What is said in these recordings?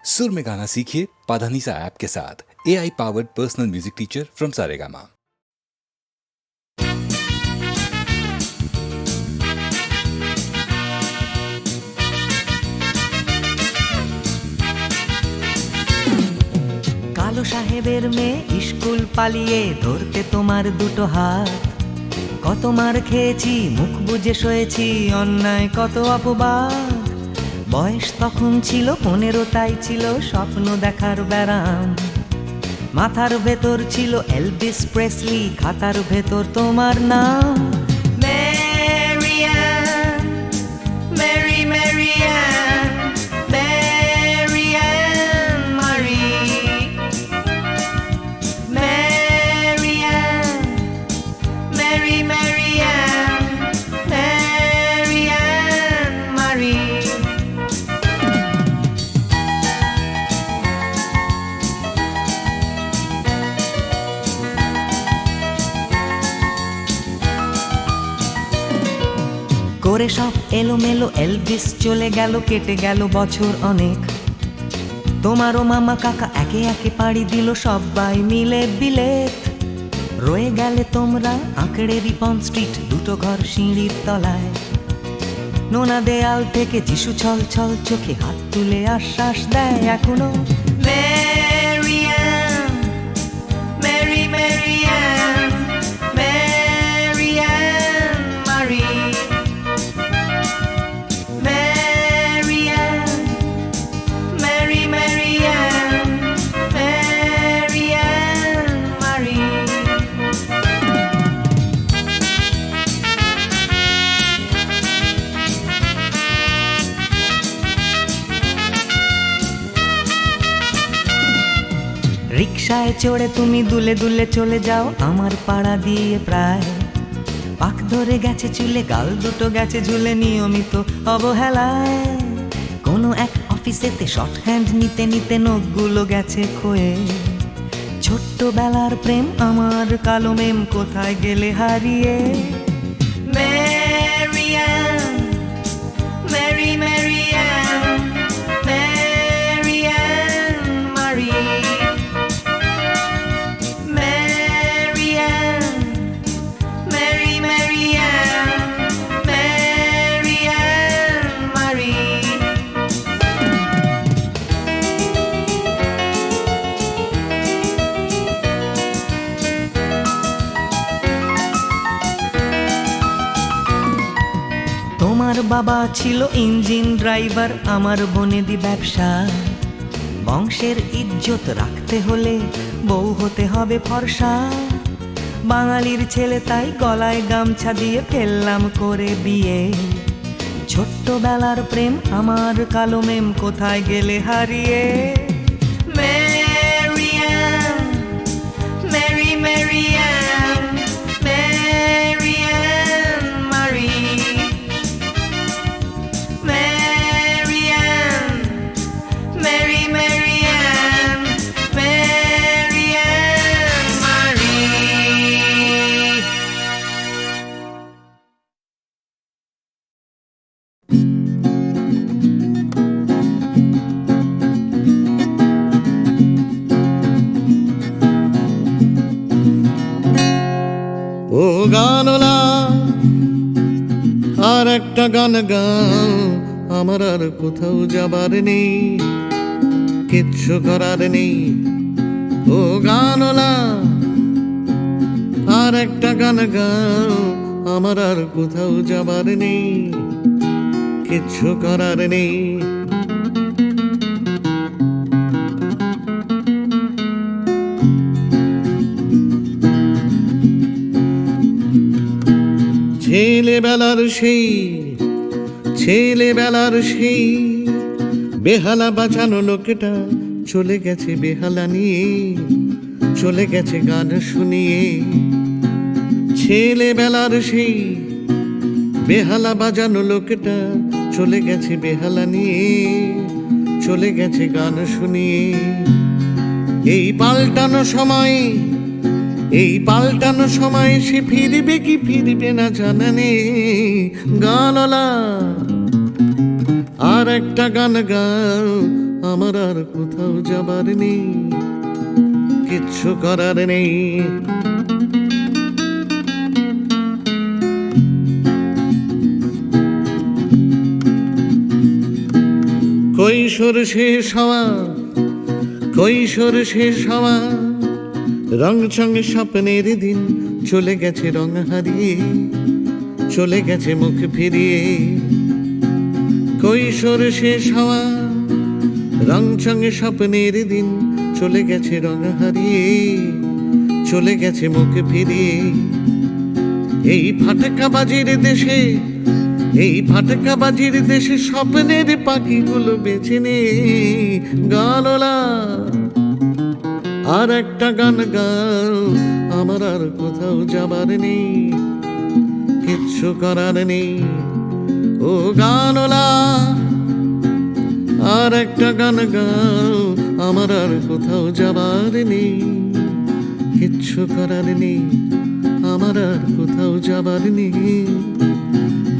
सुर में गाना सीखिए पाधानीसा ऐप के साथ। AI powered personal music teacher from Saregama. কালো সাহেবের মেয়ে স্কুল পালিয়ে ধরতে তোমার দুটো হাত, কত মার খেয়েছি মুখ বুজে সয়েছি অন্যায় কত অপবাদ। বয়স তখন ছিল 15, তাই ছিল স্বপ্ন দেখার ব্যারাম। মাথার ভেতর ছিল এলভিস প্রেসলি, খাতার ভেতর তোমার নাম। ম্যারিয়ান, মেরি ম্যারিয়ান, ম্যারিয়ান মারি, ম্যারিয়ান, মেরি ম্যারিয়ান, ম্যারিয়ান মারি। করে সব এলোমেলো এলভিস চলে গেল, কেটে গেল বছর অনেক। তোমারও মামা কাকা একে একে পাড়ি দিল, সবাই মিলে বিলেত। রয়ে গেলে তোমরা আঁকড়ে রিপন স্ট্রিট, দুটো ঘর সিঁড়ির তলায়। নোনা দেয়াল থেকে যিশু ছল ছল চোখে হাত তুলে আশ্বাস দেয় এখনো। ম্যারিয়ান, মেরি ম্যারিয়ান, ম্যারিয়ান মারি, ম্যারিয়ান, মেরি ম্যারিয়ান, ম্যারিয়ান মারি। রিকশায় চড়ে তুমি দুলে দুলে চলে যাও আমার পাড়া দিয়ে প্রায়। পাক ধরে গেছে চুলে, গাল দুটো গেছে ঝুলে নিয়মিত অবহেলায়। কোনো এক অফিসেতে শর্ট হ্যান্ড নিতে নিতে নখগুলো গেছে ক্ষয়ে। ছোট্টবেলার প্রেম আমার কালো মেম, কোথায় গেলে হারিয়ে। ম্যারিয়ান, মেরি ম্যারিয়ান, ম্যারিয়ান মারি, ম্যারিয়ান, মেরি ম্যারিয়ান, ম্যারিয়ান মারি। তোমার বাবা ছিল ইঞ্জিন ড্রাইভার, আমার বনেদি ব্যবসা। বংশের ইজ্জত রাখতে হলে বউ হতে হবে ফর্সা। বাঙালির ছেলে তাই গলায় গামছা দিয়ে ফেললাম করে বিয়ে। ছোট্টবেলার প্রেম আমার কালো মেম, কোথায় গেলে হারিয়ে। ম্যারিয়ান, মেরি ম্যারিয়ান, ম্যারিয়ান মারি, ম্যারিয়ান, মেরি ম্যারিয়ান, ম্যারিয়ান মারি। ও গানলা আর একটা গান গাও, আমার আর কোথাও যাবার নেই, কিচ্ছু করার নেই। ও গানলা আর একটা গান গাও, আমার আর কোথাও যাবার নেই, কিচ্ছু করার নেই। ছেলেবেলার সেই বেহালা বাঁচানো লোকটা চলে গেছে বেহালা নিয়ে, চলে গেছে গান শুনিয়ে। ছেলেবেলার সেই বেহালা বাজানো লোকটা চলে গেছে বেহালা নিয়ে, চলে গেছে গান শুনিয়ে। এই পাল্টানো সময় সে ফিরবে কি ফিরবে না জানা নেই। গানলা আর একটা গান গাও, আমার আর কোথাও যাবার নেই, কিচ্ছু করার নেই। কৈশোর শেষ হওয়া, কৈশোর শেষ হওয়া, রং চঙে স্বপ্নের দিন চলে গেছে রং হারিয়ে, চলে গেছে মুখ ফিরিয়ে। কৈশোর শেষ হওয়া, রং চঙে স্বপ্নের দিন চলে গেছে রং হারিয়ে, চলে গেছে মুখ ফিরিয়ে। এই ফাটকাবাজির দেশে, এই ফাটকাবাজির দেশে স্বপ্নের পাখিগুলো বেছে নে গানলা। আর একটা গান গাও, আমার আর কোথাও যাবার নেই, কিচ্ছু করার নেই ও গানলা। আর একটা গান গাও, আমার আর কোথাও যাবার নেই, কিচ্ছু করার নেই, আমার আর কোথাও যাবার নেই,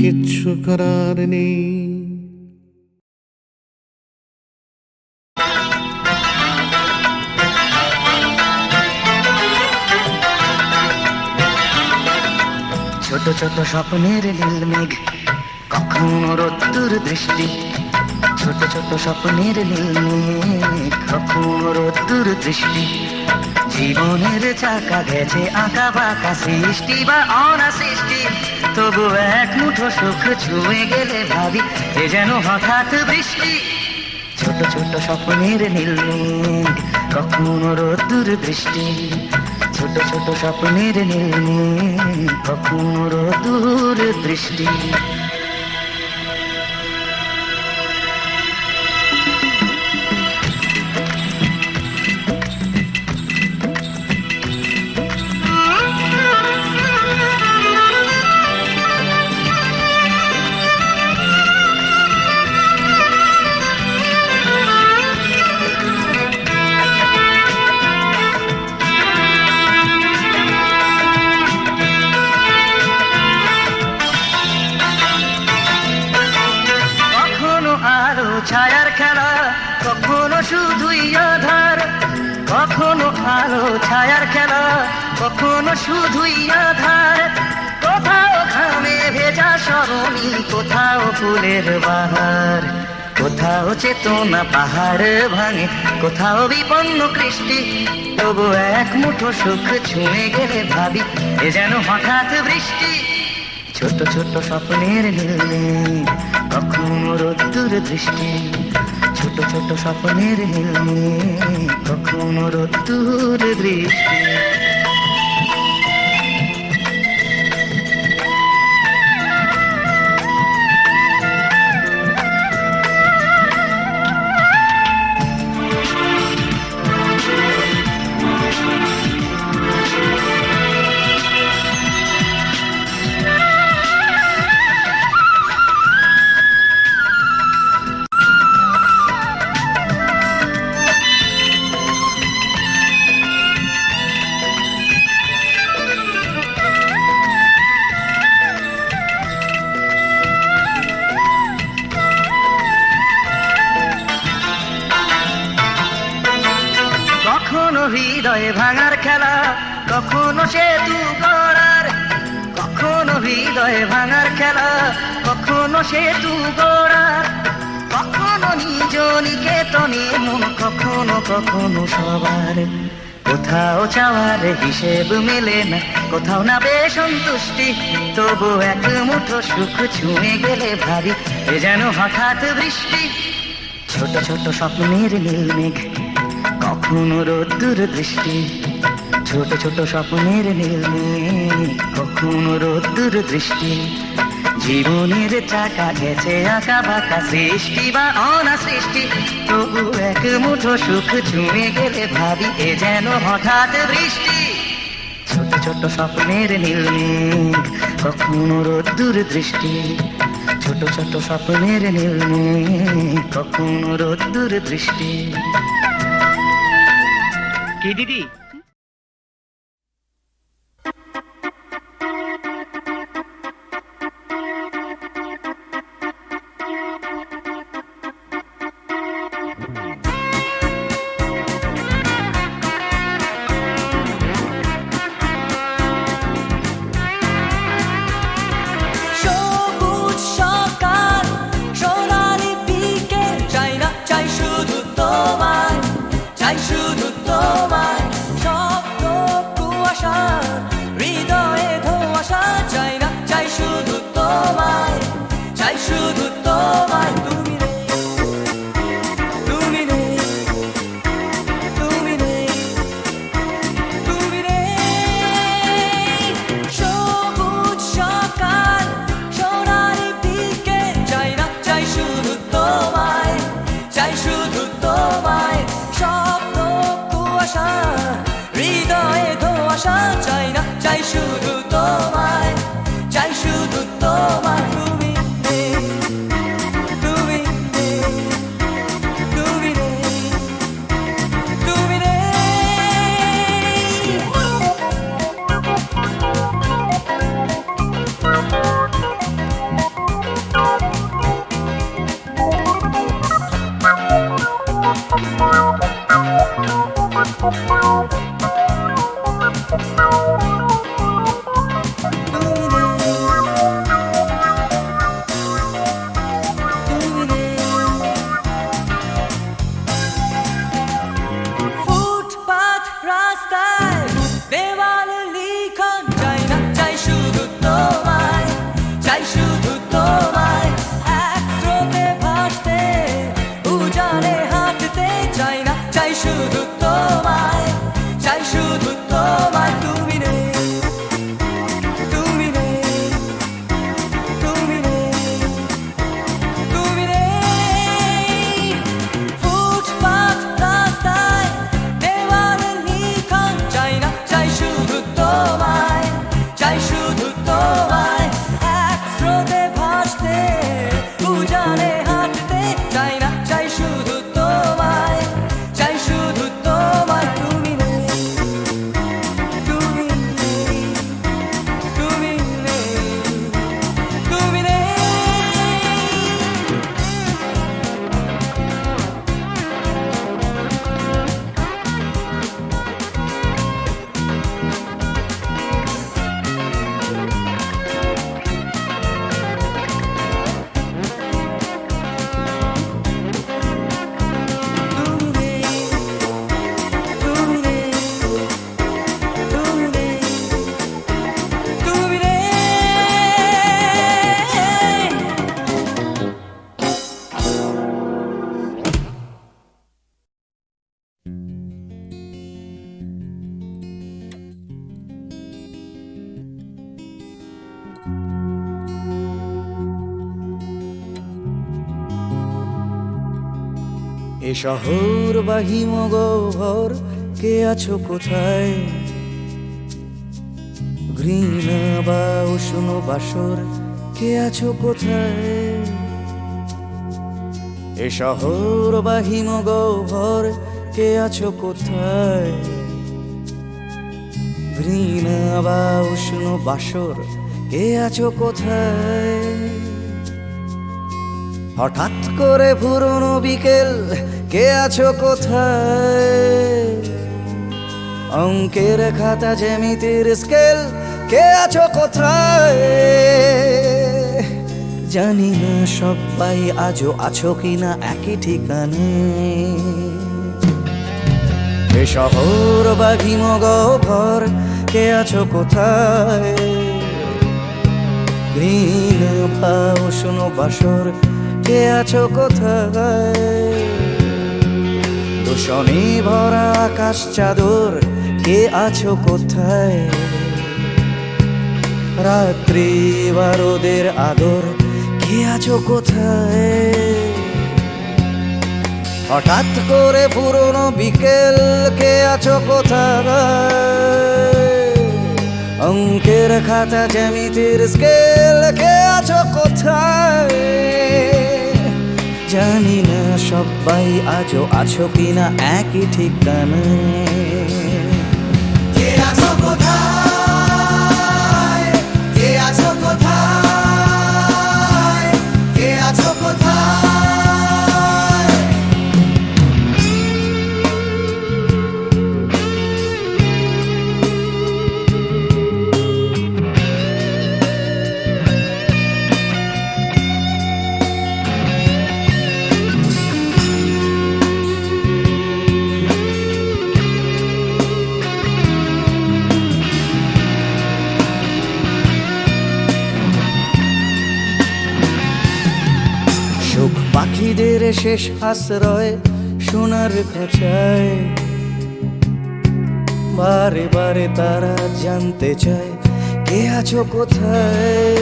কিচ্ছু করার নেই। ছোট ছোট স্বপ্নের নীল মেঘ, কখনো রোদ্দুর দৃষ্টি। ছোট ছোট স্বপ্নের নীল মেঘ, কখনো রোদ্দুর দৃষ্টি। জীবনের চাকা গেছে আঁকা বাঁকা, সৃষ্টি বা অনা সৃষ্টি। তবু এক মুঠো সুখ ছুঁয়ে গেলে ভাবি এ যেন হঠাৎ বৃষ্টি। ছোট ছোট স্বপ্নের নীল মেঘ, কখনো রোদ্দুর দৃষ্টি। ছোট ছোট স্বপ্নের নীল মেঘ, কখনো রোদ্দুর দৃষ্টি। ছায়ার খেলা, কখনো শুধুই আধার। কখনো আলো ছায়ার খেলা, কখনো শুধুই আধার। কোথাও ঘামে ভেজা সরণি, কোথাও ফুলের বাহার। কোথাও চেতনা পাহাড় ভাঙে, কোথাও বিপন্ন কৃষ্টি। তবু এক মুঠো সুখ ছুঁয়ে গেলে ভাবি এ যেন হঠাৎ বৃষ্টি। ছোট ছোট স্বপ্নের নীল মেঘ, কখনো রোদ্দুর দৃষ্টি। ছোট ছোট স্বপ্নের নীল মেঘ, কখনো রোদ্দুর দৃষ্টি। কখনো হৃদয়ে ভাঙার খেলা, কখনো সেতু গড়ার। কখনো হৃদয়ে ভাঙার খেলা, কখনো সেতু গড়ার। কখনো নিজ নিকেতনে মন, কখনো কখনো সবার। কোথাও চাওয়ার হিসেব মেলে না, কোথাও না বেসন্তুষ্টি। তবু এক মুঠো সুখ ছুঁয়ে গেলে ভাবি এ যেন হঠাৎ বৃষ্টি। ছোট ছোট স্বপ্নের নীল মেঘ, কখনো রোদ্দুর দৃষ্টি। ছোট ছোট স্বপ্নের নীল মেঘ, কখনো রোদ্দুর দৃষ্টি। জীবনের চাকা গেছে আঁকা বাঁকা, সৃষ্টি বা অনা সৃষ্টি। তবু এক মুঠো সুখ ছুঁয়ে গেলে ভাবি এ যেন হঠাৎ বৃষ্টি। ছোট ছোট স্বপ্নের নীল মেঘ, কখনো রোদ্দুর দৃষ্টি। ছোট ছোট স্বপ্নের নীল মেঘ, কখনো রোদ্দুর দৃষ্টি। কি দিদি? ফুটপাত রাস্তায় দেওয়ালে লিখন চাই না চাই শুধু তোমায়, চাই শুধু তোমায়। এক স্রোতে ভাসতে উজানে হাঁটতে চাই না চাই শুধু তোমায়, চাই শুধু তোমায়। তুমি নেই, তুমি নেই, তুমি নেই, তুমি নেই। ফুটপাত রাস্তায় দেওয়ালে লিখন চাই না চাই শুধু তোমায়, চাই শুধু তোমায়। এক স্রোতে ভাসতে উজানে হাঁটতে চাই না চাই শুধু তোমায়, চাই শুধু তোমায়। তুমি নেই, তুমি নেই, তুমি নেই, তুমি নেই। এ শহর বা হিমগহ্বর, কে আছো কোথায়? ঘৃণা বা উষ্ণ বাসর, কে আছো কোথায়? এ শহর বা হিমগহ্বর, কে আছো কোথায়? ঘৃণা বা উষ্ণ বাসর, কে আছো কোথায়? হঠাৎ করে পুরনো বিকেল, কে আছো কোথায়? অঙ্কের খাতা জ্যামিতির স্কেল, কে আছো কোথায়? জানি না সবাই আজও আছো কিনা একই ঠিকানে। এ শহর বা হিমগহ্বর, কে আছো কোথায়? ঘৃণা বা উষ্ণ বাসর, কে আছো কোথায়? দূষণে ভরা আকাশ চাদর, কে আছো কোথায়? রাত্রি বা রোদের আদর, কে আছো কোথায়? হঠাৎ করে পুরনো বিকেল, কে আছো কোথায়? অঙ্কের খাতা জ্যামিতির স্কেল, কে আছো কোথায়? জানি না সবাই আজও আছো কিনা একই ঠিকানায়। কে আছো কোথায়? কে আছো কোথায়? কে আছো কোথায়? সুখ পাখিদের শেষ আশ্রয় সোনার খাঁচায়, বারে বারে তারা জানতে চায় কে আছো কোথায়।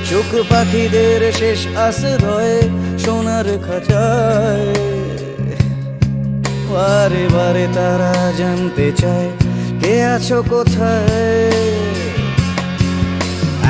সুখ পাখিদের শেষ আশ্রয় সোনার খাঁচায়, বারে বারে তারা জানতে চায় কে আছো কোথায়।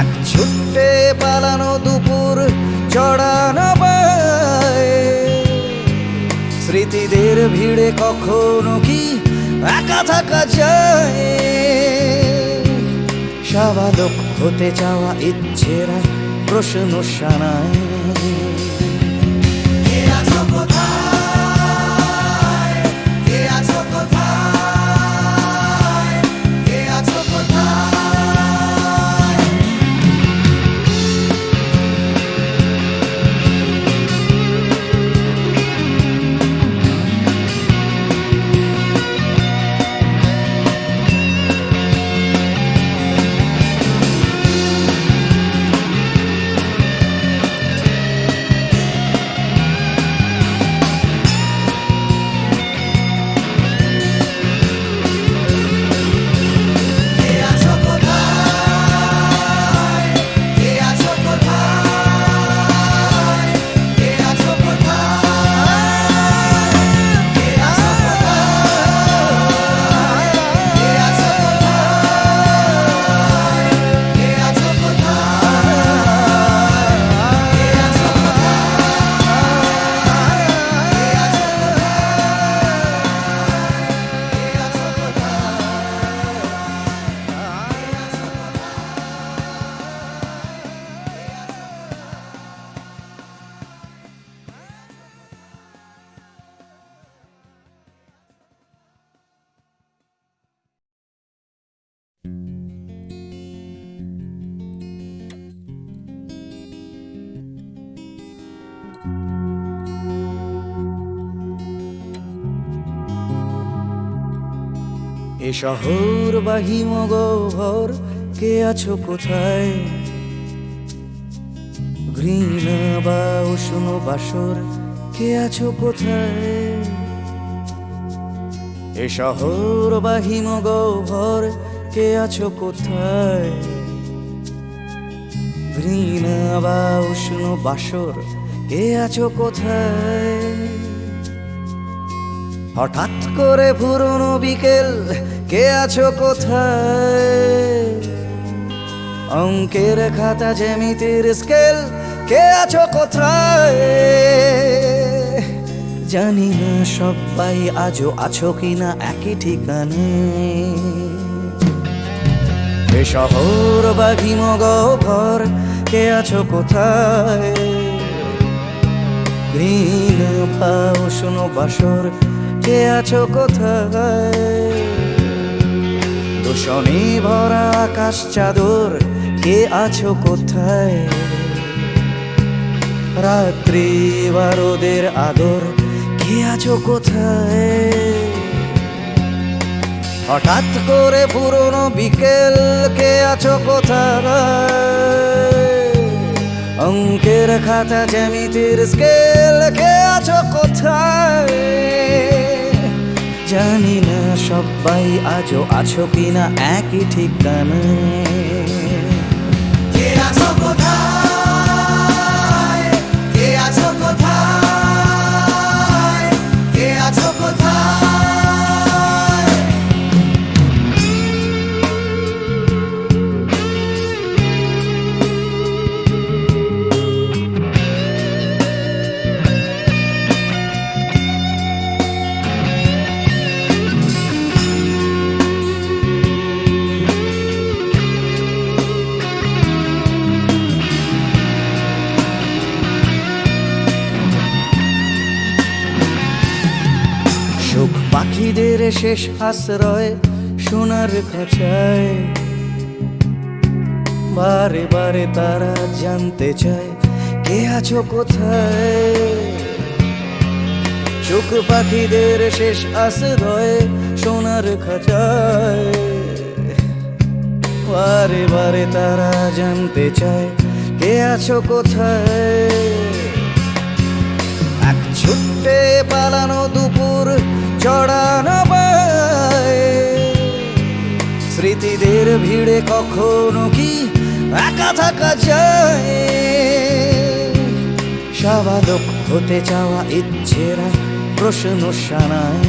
এক ছুটে পালানো দুপুর চড়ানো পায়, স্মৃতিদের ভিড়ে কখনো কি একা থাকা যায়। স্বাভাবিক হতে চাওয়া ইচ্ছেরা প্রশ্ন শানায়। কে আছো কোথায়? কে এ শহর বা হিমগহ্বর, কে আছো কোথায়? ঘৃণা বা উষ্ণ বাসর, কে আছো কোথায়? এ শহর বা হিমগহ্বর, কে আছো কোথায়? ঘৃণা বা উষ্ণ বাসর, কে আছো কোথায়? হঠাৎ করে পুরনো বিকেল, কে আছো কোথায়? অঙ্কের খাতা জ্যামিতির স্কেল, কে আছো কোথায়? জানি না সবাই আজও আছো কিনা একই ঠিকানে। এ শহর বা হিমগহ্বর, কে আছো কোথায়? ঘৃণা বা উষ্ণ বাসর, কে আছো কোথায়? দূষণে ভরা আকাশ চাদর, কে আছো কোথায়? রাত্রি বা রোদের আদর, কে আছো কোথায়? হঠাৎ করে পুরনো বিকেল, কে আছো কোথায়? অঙ্কের খাতা জ্যামিতির স্কেল, কে আছো কোথায়? জানি না সবাই আজও আছো কিনা একই ঠিকানায়। কে আছো কোথায়? কে আছো কোথায়? কে আছো কোথায়? সুখ পাখিদের শেষ আশ্রয়, সোনার খাঁচায়। বারে বারে তারা জানতে চায়, কে আছো কোথায়? সুখ পাখিদের শেষ আশ্রয়, সোনার খাঁচায়। বারে বারে তারা জানতে চায়, কে আছো কোথায়? এক ছুটে পালানো দুপুর, জড়ানো পায়। স্মৃতিদের ভিড়ে কখনো কি একা থাকা যায়? স্বাভাবিক হতে চাওয়া ইচ্ছেরা প্রশ্ন শানায়।